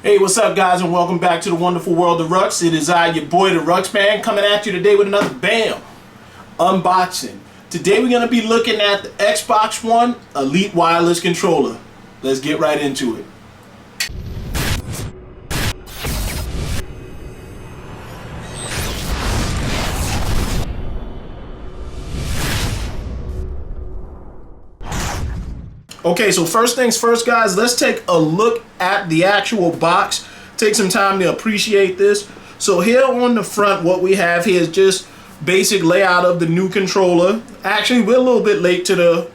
Hey, what's up guys, and welcome back to the wonderful world of Rux. It is I, your boy, the Ruxman, coming at you today with another BAM! Unboxing. Today we're going to be looking at the Xbox One Elite Wireless Controller. Let's get right into it. Okay, so first things first, guys, let's take a look at the actual box. Take some time to appreciate this. So here on the front, what we have here is just basic layout of the new controller. Actually, we're a little bit late to the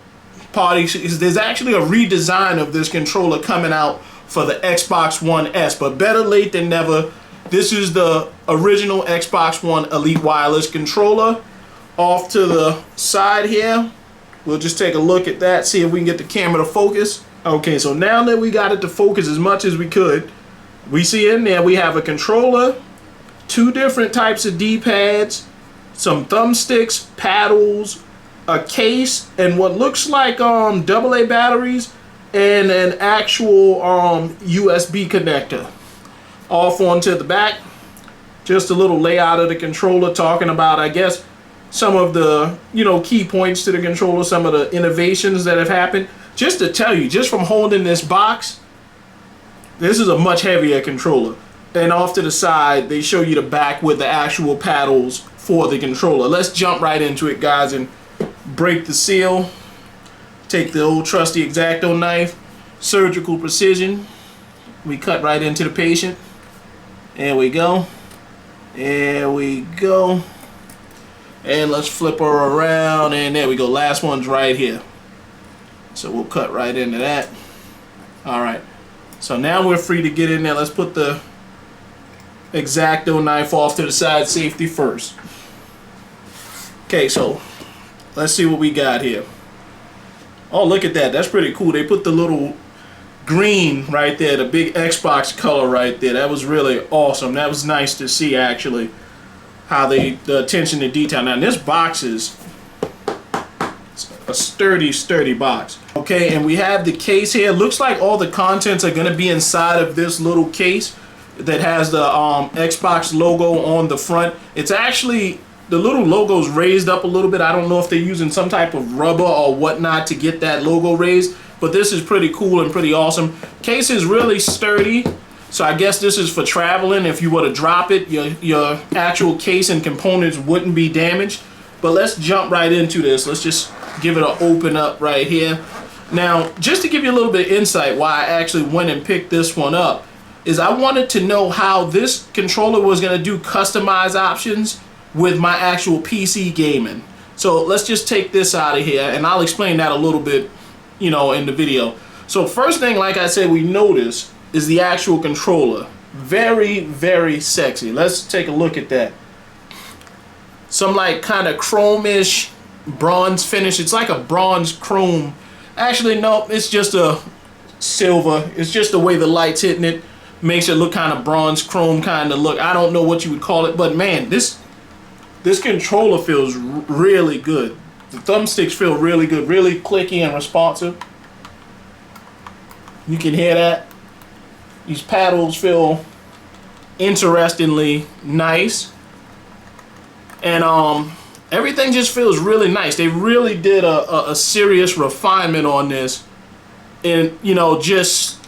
party. There's actually a redesign of this controller coming out for the Xbox One S, but better late than never. This is the original Xbox One Elite Wireless Controller. Off to the side here, we'll just take a look at that, see if we can get the camera to focus. Okay, so now that we got it to focus as much as we could, we see in there we have a controller, two different types of D-pads, some thumbsticks, paddles, a case, and what looks like AA batteries, and an actual USB connector. Off onto the back, just a little layout of the controller, talking about, I guess, some of the key points to the controller, some of the innovations that have happened. Just to tell you, just from holding this box, this is a much heavier controller. And off to the side, they show you the back with the actual paddles for the controller. Let's jump right into it, guys, and break the seal. Take the old trusty X-Acto knife, surgical precision. We cut right into the patient. There we go. There we go. And let's flip her around, and there we go. Last one's right here. So we'll cut right into that. Alright. So now we're free to get in there. Let's put the X-Acto knife off to the side, safety first. Okay, so let's see what we got here. Oh, look at that. That's pretty cool. They put the little green right there, the big Xbox color right there. That was really awesome. That was nice to see, actually, how the attention to detail. Now this box is a sturdy box. Okay, and we have the case here. Looks like all the contents are gonna be inside of this little case that has the Xbox logo on the front. It's actually, the little logo's raised up a little bit. I don't know if they're using some type of rubber or whatnot to get that logo raised, but this is pretty cool and pretty awesome. Case is really sturdy. So I guess this is for traveling. If you were to drop it, your actual case and components wouldn't be damaged. But let's jump right into this. Let's just give it an open up right here. Now, just to give you a little bit of insight why I actually went and picked this one up, is I wanted to know how this controller was going to do customized options with my actual PC gaming. So let's just take this out of here, and I'll explain that a little bit, in the video. So first thing, like I said, we notice is the actual controller. Very, very sexy. Let's take a look at that. Some like kind of chrome-ish bronze finish. It's like a bronze chrome. Actually, no, it's just a silver. It's just the way the light's hitting it. Makes it look kind of bronze chrome kind of look. I don't know what you would call it, but man, this controller feels really good. The thumbsticks feel really good, really clicky and responsive. You can hear that. These paddles feel interestingly nice, and everything just feels really nice. They really did a serious refinement on this, and just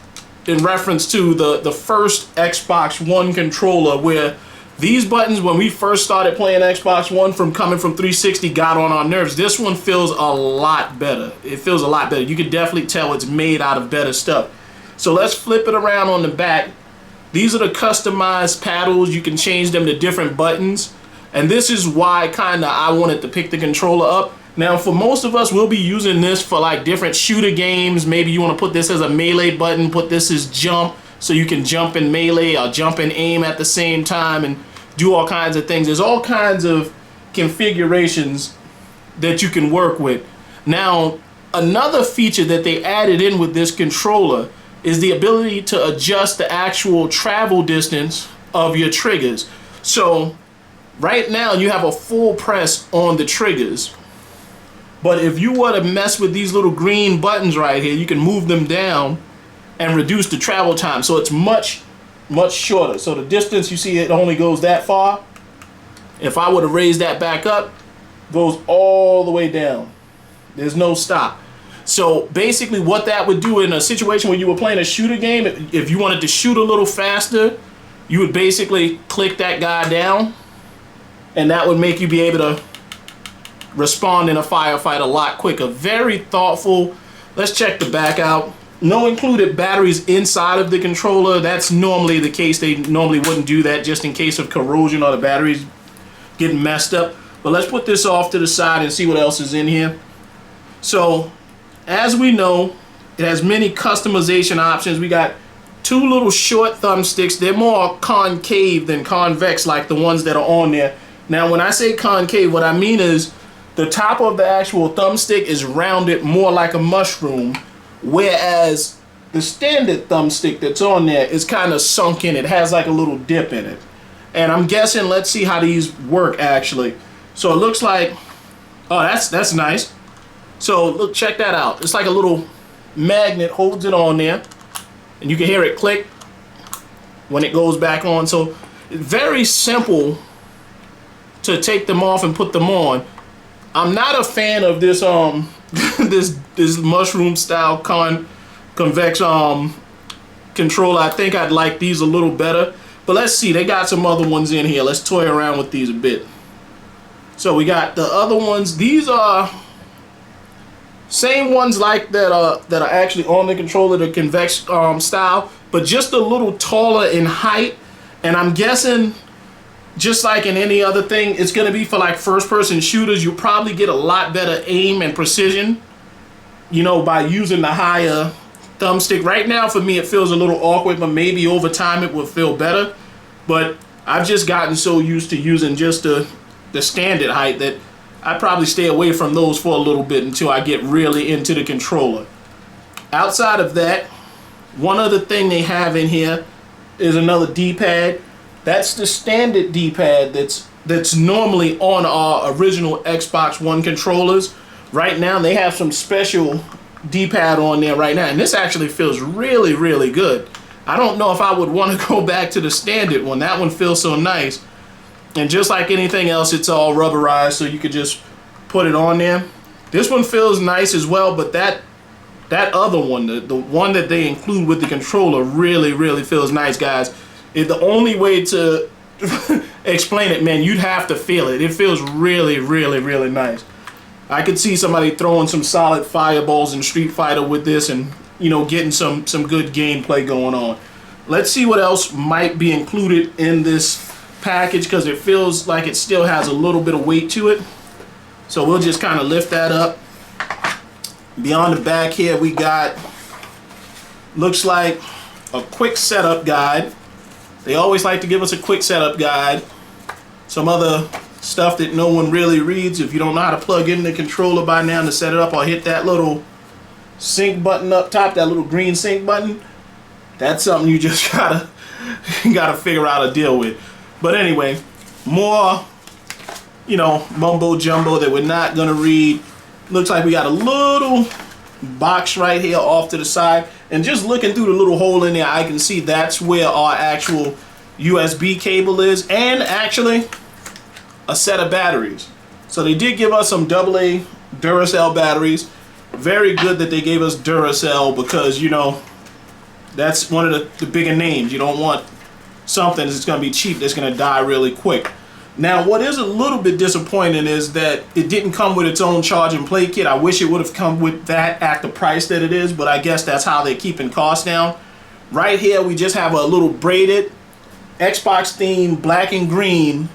in reference to the first Xbox One controller, where these buttons, when we first started playing Xbox One coming from 360, got on our nerves. This one feels a lot better. It feels a lot better. You can definitely tell it's made out of better stuff. So let's flip it around on the back. These are the customized paddles. You can change them to different buttons. And this is why I wanted to pick the controller up. Now for most of us, we'll be using this for like different shooter games. Maybe you want to put this as a melee button, put this as jump, so you can jump in melee or jump and aim at the same time and do all kinds of things. There's all kinds of configurations that you can work with. Now, another feature that they added in with this controller is the ability to adjust the actual travel distance of your triggers. So right now you have a full press on the triggers, but if you were to mess with these little green buttons right here, you can move them down and reduce the travel time. So it's much much shorter. So the distance, you see, it only goes that far. If I were to raise that back up, goes all the way down. There's no stop. So basically what that would do in a situation where you were playing a shooter game, if you wanted to shoot a little faster, you would basically click that guy down, and that would make you be able to respond in a firefight a lot quicker. Very thoughtful. Let's check the back out. No included batteries inside of the controller. That's normally the case. They normally wouldn't do that just in case of corrosion or the batteries getting messed up. But let's put this off to the side and see what else is in here. So as we know, it has many customization options. We got two little short thumbsticks. They're more concave than convex like the ones that are on there. Now when I say concave, what I mean is the top of the actual thumbstick is rounded more like a mushroom, whereas the standard thumbstick that's on there is kind of sunk in. It has like a little dip in it. And I'm guessing, let's see how these work actually. So it looks like, oh, that's nice. So look, check that out. It's like a little magnet holds it on there, and you can hear it click when it goes back on. So very simple to take them off and put them on. I'm not a fan of this this mushroom style convex controller. I think I'd like these a little better. But let's see, they got some other ones in here. Let's toy around with these a bit. So we got the other ones. These are same ones like that are actually on the controller, the convex style, but just a little taller in height. And I'm guessing, just like in any other thing, it's going to be for like first-person shooters. You'll probably get a lot better aim and precision, you know, by using the higher thumbstick. Right now, for me, it feels a little awkward, but maybe over time it will feel better. But I've just gotten so used to using just the standard height that I'd probably stay away from those for a little bit until I get really into the controller. Outside of that, one other thing they have in here is another D-pad. That's the standard D-pad that's normally on our original Xbox One controllers. Right now they have some special D-pad on there right now, and this actually feels really, really good. I don't know if I would want to go back to the standard one. That one feels so nice. And just like anything else, it's all rubberized, so you could just put it on there. This one feels nice as well, but that other one, the one that they include with the controller, really, really feels nice, guys. The only way to explain it, man, you'd have to feel it. It feels really, really, really nice. I could see somebody throwing some solid fireballs in Street Fighter with this and, you know, getting some good gameplay going on. Let's see what else might be included in this package, because it feels like it still has a little bit of weight to it. So we'll just kind of lift that up. Beyond the back here, we got, looks like a quick setup guide. They always like to give us a quick setup guide. Some other stuff that no one really reads. If you don't know how to plug in the controller by now to set it up, or hit that little sync button up top, that little green sync button, that's something you just gotta figure out a deal with. But anyway, more, you know, mumbo jumbo that we're not gonna read. Looks like we got a little box right here off to the side, and just looking through the little hole in there, I can see that's where our actual USB cable is, and actually a set of batteries. So they did give us some AA Duracell batteries. Very good that they gave us Duracell, because, you know, that's one of the bigger names. You don't want something that's going to be cheap that's going to die really quick. Now, what is a little bit disappointing is that it didn't come with its own charge and play kit. I wish it would have come with that at the price that it is, but I guess that's how they're keeping costs down. Right here, we just have a little braided Xbox themed black and green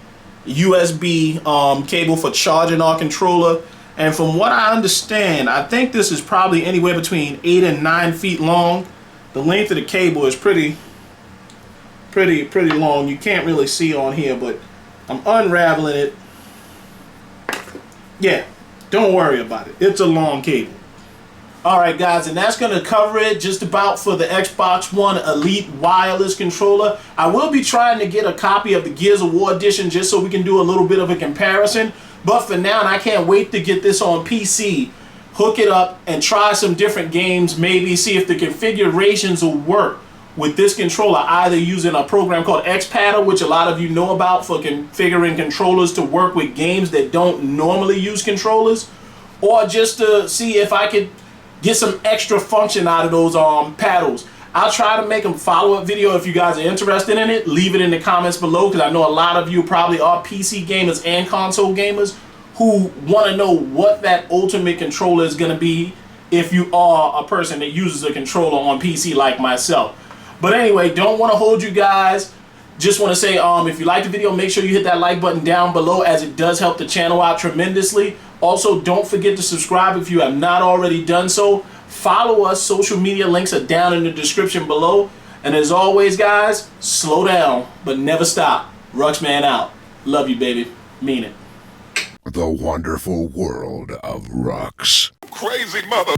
USB cable for charging our controller. And from what I understand, I think this is probably anywhere between 8 and 9 feet long. The length of the cable is pretty long. You can't really see on here, but I'm unraveling it. Yeah, don't worry about it. It's a long cable. Alright guys, and that's going to cover it just about for the Xbox One Elite wireless controller. I will be trying to get a copy of the Gears of War edition just so we can do a little bit of a comparison. But for now, and I can't wait to get this on PC, hook it up and try some different games, maybe see if the configurations will work with this controller, either using a program called XPadder, which a lot of you know about for configuring controllers to work with games that don't normally use controllers, or just to see if I could get some extra function out of those paddles. I'll try to make a follow-up video if you guys are interested in it. Leave it in the comments below, because I know a lot of you probably are PC gamers and console gamers who want to know what that ultimate controller is going to be if you are a person that uses a controller on PC like myself. But anyway, don't want to hold you guys. Just want to say, if you like the video, make sure you hit that like button down below, as it does help the channel out tremendously. Also, don't forget to subscribe if you have not already done so. Follow us. Social media links are down in the description below. And as always, guys, slow down, but never stop. Ruxman out. Love you, baby. Mean it. The wonderful world of Rux. Crazy mother.